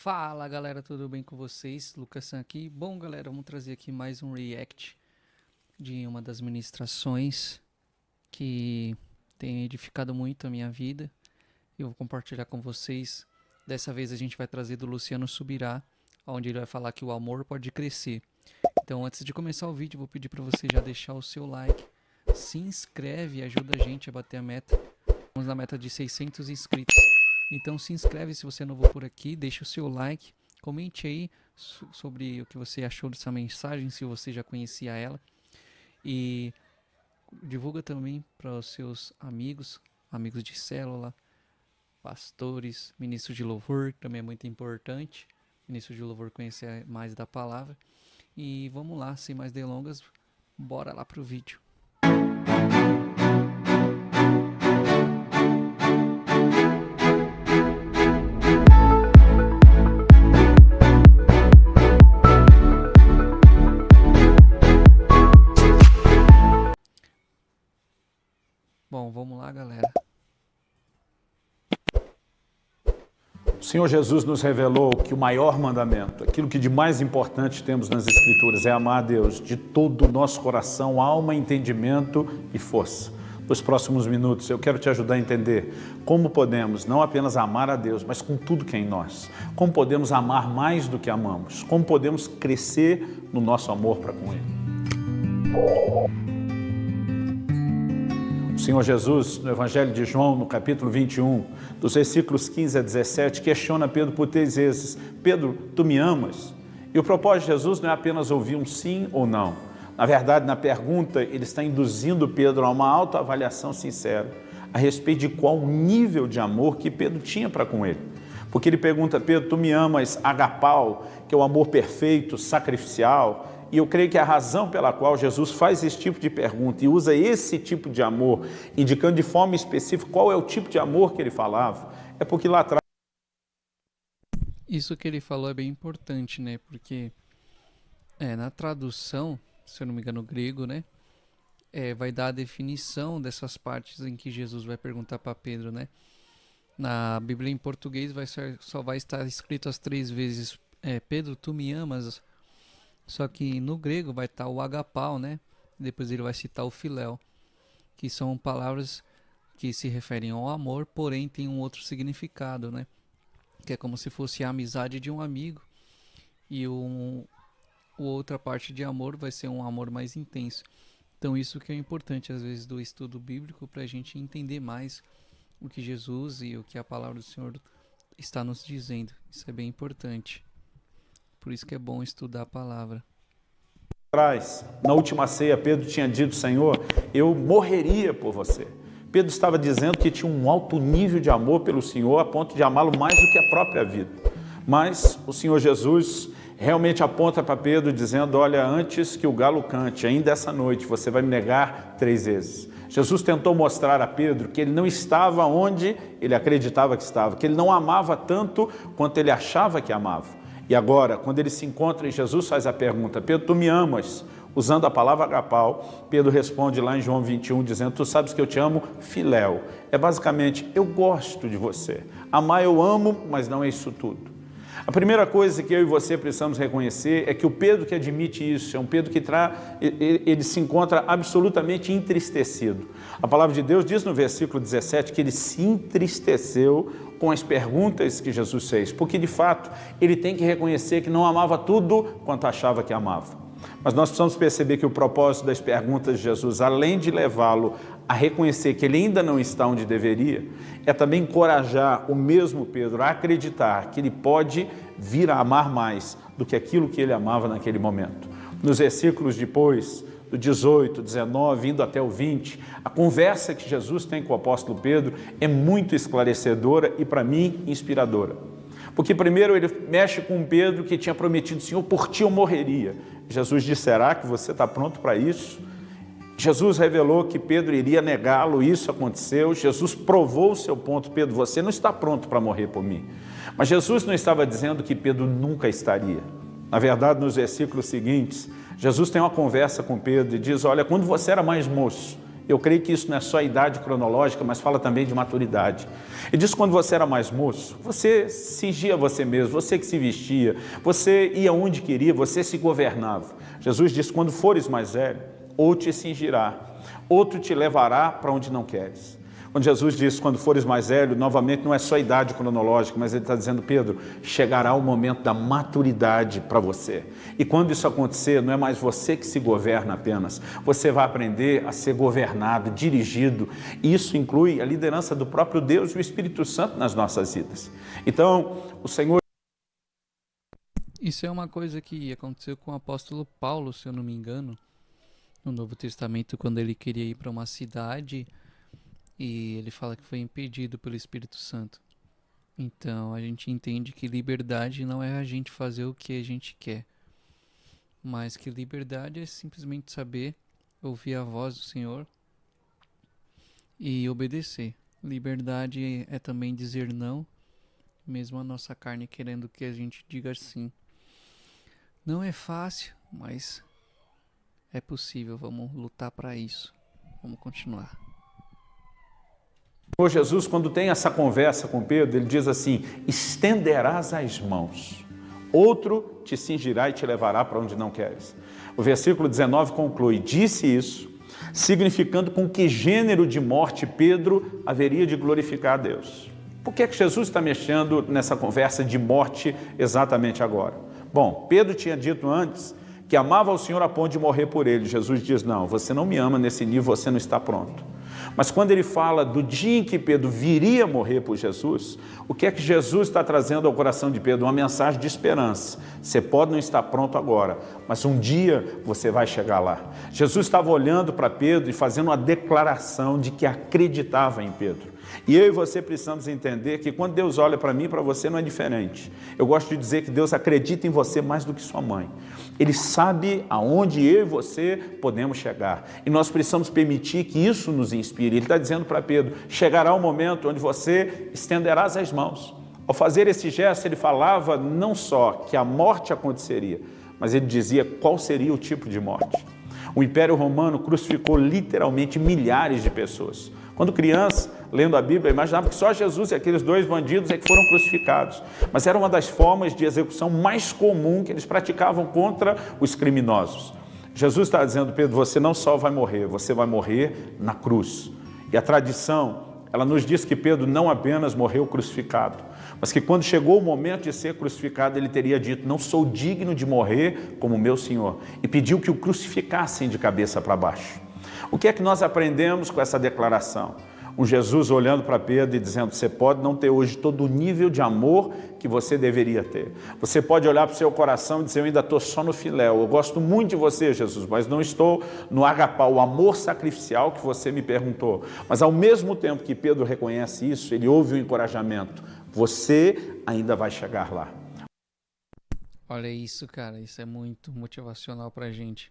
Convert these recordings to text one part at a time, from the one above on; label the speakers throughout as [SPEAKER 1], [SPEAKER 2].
[SPEAKER 1] Fala galera, tudo bem com vocês? Lucas San aqui. Bom galera, vamos trazer aqui mais um react de uma das ministrações que tem edificado muito a minha vida. Eu vou compartilhar com vocês. Dessa vez a gente vai trazer do Luciano Subirá, onde ele vai falar que o amor pode crescer. Então antes de começar o vídeo, vou pedir para você já deixar o seu like, se inscreve e ajuda a gente a bater a meta. Vamos na meta de 600 inscritos. Então se inscreve se você é novo por aqui, deixa o seu like, comente aí sobre o que você achou dessa mensagem, se você já conhecia ela. E divulga também para os seus amigos de célula, pastores, ministros de louvor, também é muito importante. Ministro de louvor conhecer mais da palavra. E vamos lá, sem mais delongas, bora lá pro vídeo. Bom, vamos lá, galera.
[SPEAKER 2] O Senhor Jesus nos revelou que o maior mandamento, aquilo que de mais importante temos nas Escrituras, é amar a Deus de todo o nosso coração, alma, entendimento e força. Nos próximos minutos eu quero te ajudar a entender como podemos não apenas amar a Deus, mas com tudo que é em nós. Como podemos amar mais do que amamos. Como podemos crescer no nosso amor para com Ele. O Senhor Jesus, no Evangelho de João, no capítulo 21, dos versículos 15 a 17, questiona Pedro por 3 vezes: Pedro, tu me amas? E o propósito de Jesus não é apenas ouvir um sim ou não. Na verdade, na pergunta, ele está induzindo Pedro a uma autoavaliação sincera a respeito de qual nível de amor que Pedro tinha para com ele. Porque ele pergunta: Pedro, tu me amas agapau, que é o amor perfeito, sacrificial? E eu creio que a razão pela qual Jesus faz esse tipo de pergunta e usa esse tipo de amor, indicando de forma específica qual é o tipo de amor que ele falava, é porque lá atrás...
[SPEAKER 1] Isso que ele falou é bem importante, né? Porque na tradução, se eu não me engano, grego, né? Vai dar a definição dessas partes em que Jesus vai perguntar para Pedro, né? Na Bíblia em português só vai estar escrito as 3 vezes: Pedro, tu me amas? Só que no grego vai estar o agapau, né? Depois ele vai citar o filéu, que são palavras que se referem ao amor, porém tem um outro significado, né? Que é como se fosse a amizade de um amigo. E outra parte de amor vai ser um amor mais intenso. Então isso que é importante às vezes do estudo bíblico, para a gente entender mais o que Jesus e o que a palavra do Senhor está nos dizendo. Isso é bem importante. Por isso que é bom estudar a palavra.
[SPEAKER 2] Na última ceia, Pedro tinha dito: Senhor, eu morreria por você. Pedro estava dizendo que tinha um alto nível de amor pelo Senhor, a ponto de amá-lo mais do que a própria vida. Mas o Senhor Jesus realmente aponta para Pedro dizendo: olha, antes que o galo cante, ainda essa noite, você vai me negar 3 vezes. Jesus tentou mostrar a Pedro que ele não estava onde ele acreditava que estava, que ele não amava tanto quanto ele achava que amava. E agora, quando ele se encontra e Jesus faz a pergunta: Pedro, tu me amas? Usando a palavra agapau, Pedro responde lá em João 21, dizendo: tu sabes que eu te amo, filéu. É basicamente: eu gosto de você. Amar eu amo, mas não é isso tudo. A primeira coisa que eu e você precisamos reconhecer é que o Pedro que admite isso é um Pedro que ele se encontra absolutamente entristecido. A palavra de Deus diz no versículo 17 que ele se entristeceu com as perguntas que Jesus fez, porque de fato ele tem que reconhecer que não amava tudo quanto achava que amava. Mas nós precisamos perceber que o propósito das perguntas de Jesus, além de levá-lo a reconhecer que ele ainda não está onde deveria, é também encorajar o mesmo Pedro a acreditar que ele pode vir a amar mais do que aquilo que ele amava naquele momento. Nos versículos depois, do 18, 19, indo até o 20, a conversa que Jesus tem com o apóstolo Pedro é muito esclarecedora e, para mim, inspiradora. Porque primeiro ele mexe com Pedro, que tinha prometido: Senhor, por ti eu morreria. Jesus disse: será que você está pronto para isso? Jesus revelou que Pedro iria negá-lo, isso aconteceu. Jesus provou o seu ponto: Pedro, você não está pronto para morrer por mim. Mas Jesus não estava dizendo que Pedro nunca estaria. Na verdade, nos versículos seguintes, Jesus tem uma conversa com Pedro e diz: olha, quando você era mais moço, Eu creio que isso não é só idade cronológica, mas fala também de maturidade. Ele diz que quando você era mais moço, você cingia você mesmo, você que se vestia, você ia onde queria, você se governava. Jesus diz, quando fores mais velho, ou te cingirá, outro te levará para onde não queres. Quando Jesus diz, quando fores mais velho, novamente não é só idade cronológica, mas ele está dizendo, Pedro, chegará o momento da maturidade para você. E quando isso acontecer, não é mais você que se governa apenas, você vai aprender a ser governado, dirigido. E isso inclui a liderança do próprio Deus e o Espírito Santo nas nossas vidas. Então, o Senhor...
[SPEAKER 1] Isso é uma coisa que aconteceu com o apóstolo Paulo, se eu não me engano, no Novo Testamento, quando ele queria ir para uma cidade... E ele fala que foi impedido pelo Espírito Santo. Então a gente entende que liberdade não é a gente fazer o que a gente quer, mas que liberdade é simplesmente saber ouvir a voz do Senhor e obedecer. Liberdade é também dizer não, mesmo a nossa carne querendo que a gente diga sim. Não é fácil, mas é possível. Vamos lutar para isso. Vamos continuar.
[SPEAKER 2] O Jesus, quando tem essa conversa com Pedro, ele diz assim, estenderás as mãos, outro te cingirá e te levará para onde não queres. O versículo 19 conclui, disse isso, significando com que gênero de morte Pedro haveria de glorificar a Deus. Por que é que Jesus está mexendo nessa conversa de morte exatamente agora? Bom, Pedro tinha dito antes que amava ao Senhor a ponto de morrer por ele. Jesus diz, não, você não me ama nesse nível, você não está pronto. Mas quando ele fala do dia em que Pedro viria morrer por Jesus, o que é que Jesus está trazendo ao coração de Pedro? Uma mensagem de esperança. Você pode não estar pronto agora, mas um dia você vai chegar lá. Jesus estava olhando para Pedro e fazendo uma declaração de que acreditava em Pedro. E eu e você precisamos entender que quando Deus olha para mim e para você não é diferente. Eu gosto de dizer que Deus acredita em você mais do que sua mãe. Ele sabe aonde eu e você podemos chegar. E nós precisamos permitir que isso nos inspire. Ele está dizendo para Pedro, chegará um momento onde você estenderás as mãos. Ao fazer esse gesto, ele falava não só que a morte aconteceria, mas ele dizia qual seria o tipo de morte. O Império Romano crucificou literalmente milhares de pessoas. Quando criança, lendo a Bíblia, eu imaginava que só Jesus e aqueles dois bandidos é que foram crucificados. Mas era uma das formas de execução mais comum que eles praticavam contra os criminosos. Jesus está dizendo, Pedro, você não só vai morrer, você vai morrer na cruz. E a tradição, ela nos diz que Pedro não apenas morreu crucificado, mas que quando chegou o momento de ser crucificado, ele teria dito, não sou digno de morrer como meu Senhor. E pediu que o crucificassem de cabeça para baixo. O que é que nós aprendemos com essa declaração? Um Jesus olhando para Pedro e dizendo, você pode não ter hoje todo o nível de amor que você deveria ter. Você pode olhar para o seu coração e dizer, eu ainda estou só no filéu, eu gosto muito de você, Jesus, mas não estou no agapá, o amor sacrificial que você me perguntou. Mas ao mesmo tempo que Pedro reconhece isso, ele ouve o encorajamento, você ainda vai chegar lá.
[SPEAKER 1] Olha isso, cara, isso é muito motivacional para a gente.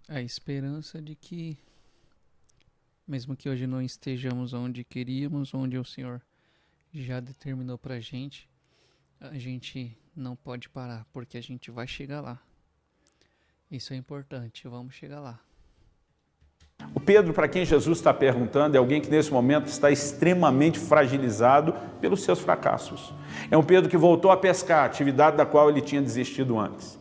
[SPEAKER 1] A esperança de que, mesmo que hoje não estejamos onde queríamos, onde o Senhor já determinou pra gente, a gente não pode parar, porque a gente vai chegar lá. Isso é importante, vamos chegar lá.
[SPEAKER 2] O Pedro, para quem Jesus está perguntando, é alguém que nesse momento está extremamente fragilizado pelos seus fracassos. É um Pedro que voltou a pescar, atividade da qual ele tinha desistido antes.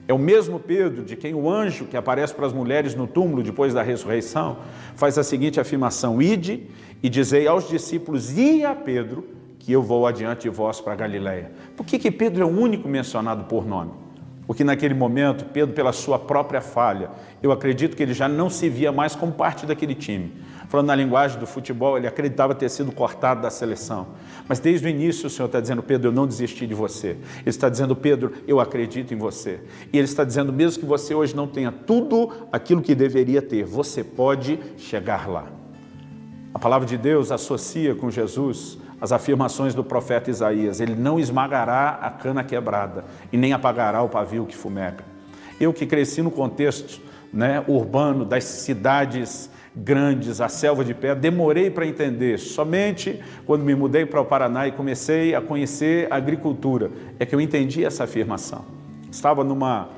[SPEAKER 2] É o mesmo Pedro de quem o anjo que aparece para as mulheres no túmulo depois da ressurreição faz a seguinte afirmação, ide e dizei aos discípulos e a Pedro que eu vou adiante de vós para Galileia. Por que Pedro é o único mencionado por nome? Porque naquele momento, Pedro, pela sua própria falha, eu acredito que ele já não se via mais como parte daquele time. Falando na linguagem do futebol, ele acreditava ter sido cortado da seleção. Mas desde o início o Senhor está dizendo, Pedro, eu não desisti de você. Ele está dizendo, Pedro, eu acredito em você. E ele está dizendo, mesmo que você hoje não tenha tudo aquilo que deveria ter, você pode chegar lá. A palavra de Deus associa com Jesus as afirmações do profeta Isaías. Ele não esmagará a cana quebrada e nem apagará o pavio que fumega. Eu que cresci no contexto urbano das cidades grandes, a selva de pedra, demorei para entender. Somente quando me mudei para o Paraná e comecei a conhecer a agricultura, é que eu entendi essa afirmação. Estava numa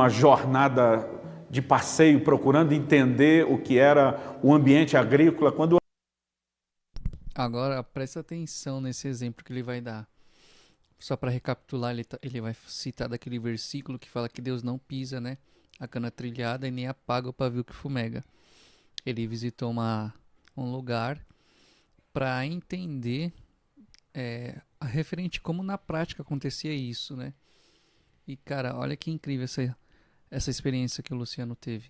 [SPEAKER 2] jornada de passeio, procurando entender o que era o ambiente agrícola.
[SPEAKER 1] Agora, presta atenção nesse exemplo que ele vai dar. Só para recapitular, ele vai citar daquele versículo que fala que Deus não pisa, né, a cana trilhada e nem apaga o pavio que fumega. Ele visitou um lugar para entender a referente como na prática acontecia isso, né? E cara, olha que incrível essa experiência que o Luciano teve.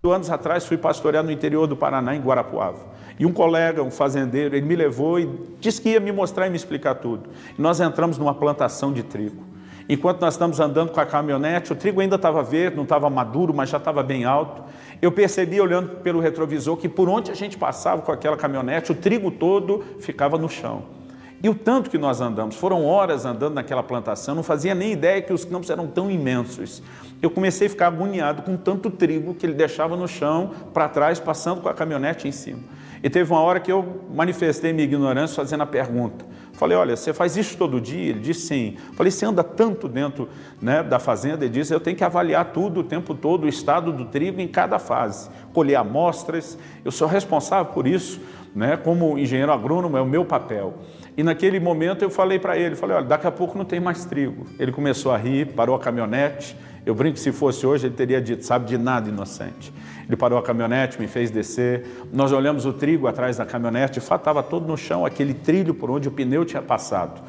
[SPEAKER 2] Anos atrás fui pastorear no interior do Paraná, em Guarapuava. E um colega, um fazendeiro, ele me levou e disse que ia me mostrar e me explicar tudo. E nós entramos numa plantação de trigo. Enquanto nós estamos andando com a caminhonete, o trigo ainda estava verde, não estava maduro, mas já estava bem alto. Eu percebi, olhando pelo retrovisor, que por onde a gente passava com aquela caminhonete, o trigo todo ficava no chão. E o tanto que nós andamos, foram horas andando naquela plantação, não fazia nem ideia que os campos eram tão imensos. Eu comecei a ficar agoniado com tanto trigo que ele deixava no chão, para trás, passando com a caminhonete em cima. E teve uma hora que eu manifestei minha ignorância fazendo a pergunta. Falei, olha, você faz isso todo dia? Ele disse sim. Falei, você anda tanto dentro, né, da fazenda? Ele disse, eu tenho que avaliar tudo o tempo todo, o estado do trigo em cada fase. Colher amostras, eu sou responsável por isso, né, como engenheiro agrônomo, é o meu papel. E naquele momento eu falei para ele, olha, daqui a pouco não tem mais trigo. Ele começou a rir, parou a caminhonete. Eu brinco que se fosse hoje ele teria dito, sabe de nada, inocente. Ele parou a caminhonete, me fez descer. Nós olhamos o trigo atrás da caminhonete, de fato estava todo no chão, aquele trilho por onde o pneu tinha passado.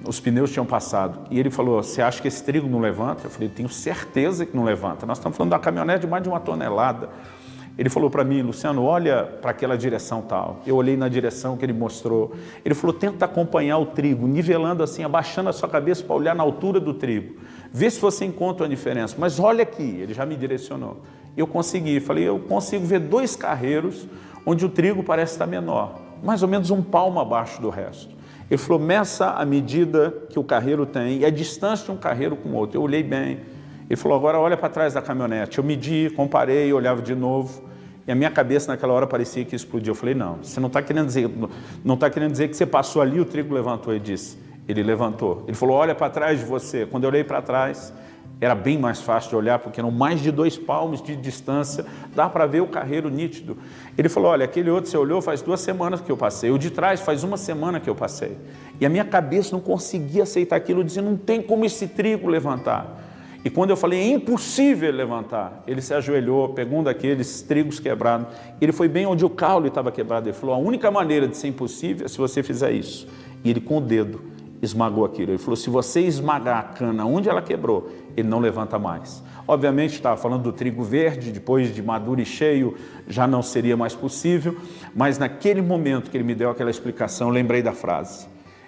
[SPEAKER 2] Os pneus tinham passado. E ele falou, você acha que esse trigo não levanta? Eu falei, tenho certeza que não levanta. Nós estamos falando da caminhonete de mais de 1 tonelada. Ele falou para mim, Luciano, olha para aquela direção tal. Eu olhei na direção que ele mostrou. Ele falou, tenta acompanhar o trigo, nivelando assim, abaixando a sua cabeça para olhar na altura do trigo. Vê se você encontra uma diferença. Mas olha aqui, ele já me direcionou. Eu consegui, falei, eu consigo ver 2 carreiros onde o trigo parece estar menor, mais ou menos 1 palmo abaixo do resto. Ele falou, meça a medida que o carreiro tem e a distância de um carreiro com o outro. Eu olhei bem. Ele falou, agora olha para trás da caminhonete. Eu medi, comparei, olhava de novo. E a minha cabeça naquela hora parecia que explodiu. Eu falei, não, você não está querendo dizer que você passou ali e o trigo levantou. Ele disse, ele levantou. Ele falou, olha para trás de você. Quando eu olhei para trás, era bem mais fácil de olhar, porque eram mais de 2 palmos de distância, dá para ver o carreiro nítido. Ele falou, olha, aquele outro você olhou, faz 2 semanas que eu passei. O de trás faz 1 semana que eu passei. E a minha cabeça não conseguia aceitar aquilo, dizendo, não tem como esse trigo levantar. E quando eu falei, é impossível levantar, ele se ajoelhou, pegou um daqueles trigos quebrados, ele foi bem onde o caule estava quebrado, ele falou, a única maneira de ser impossível é se você fizer isso. E ele com o dedo esmagou aquilo, ele falou, se você esmagar a cana onde ela quebrou, ele não levanta mais. Obviamente estava falando do trigo verde, depois de maduro e cheio, já não seria mais possível, mas naquele momento que ele me deu aquela explicação, eu lembrei da frase,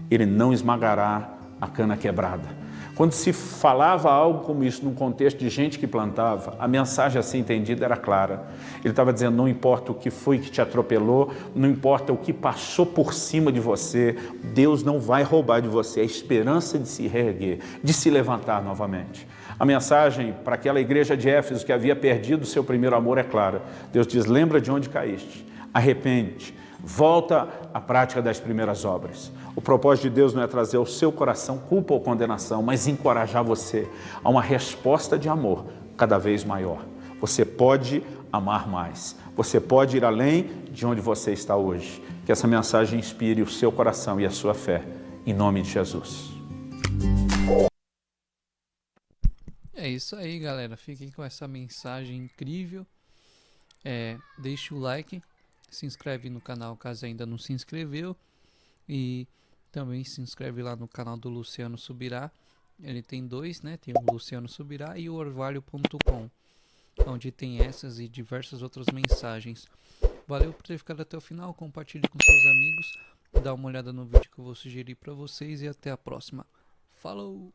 [SPEAKER 2] ele não esmagará a cana quebrada. Quando se falava algo como isso num contexto de gente que plantava, a mensagem assim entendida era clara. Ele estava dizendo, não importa o que foi que te atropelou, não importa o que passou por cima de você, Deus não vai roubar de você a esperança de se reerguer, de se levantar novamente. A mensagem para aquela igreja de Éfeso que havia perdido o seu primeiro amor é clara. Deus diz, lembra de onde caíste, arrepende, volta à prática das primeiras obras. O propósito de Deus não é trazer ao seu coração culpa ou condenação, mas encorajar você a uma resposta de amor cada vez maior. Você pode amar mais. Você pode ir além de onde você está hoje. Que essa mensagem inspire o seu coração e a sua fé. Em nome de Jesus.
[SPEAKER 1] É isso aí, galera. Fiquem com essa mensagem incrível. Deixe o like. Se inscreve no canal caso ainda não se inscreveu. E também se inscreve lá no canal do Luciano Subirá. Ele tem 2, né? Tem o Luciano Subirá e o orvalho.com, onde tem essas e diversas outras mensagens. Valeu por ter ficado até o final. Compartilhe com seus amigos. Dá uma olhada no vídeo que eu vou sugerir para vocês e até a próxima. Falou!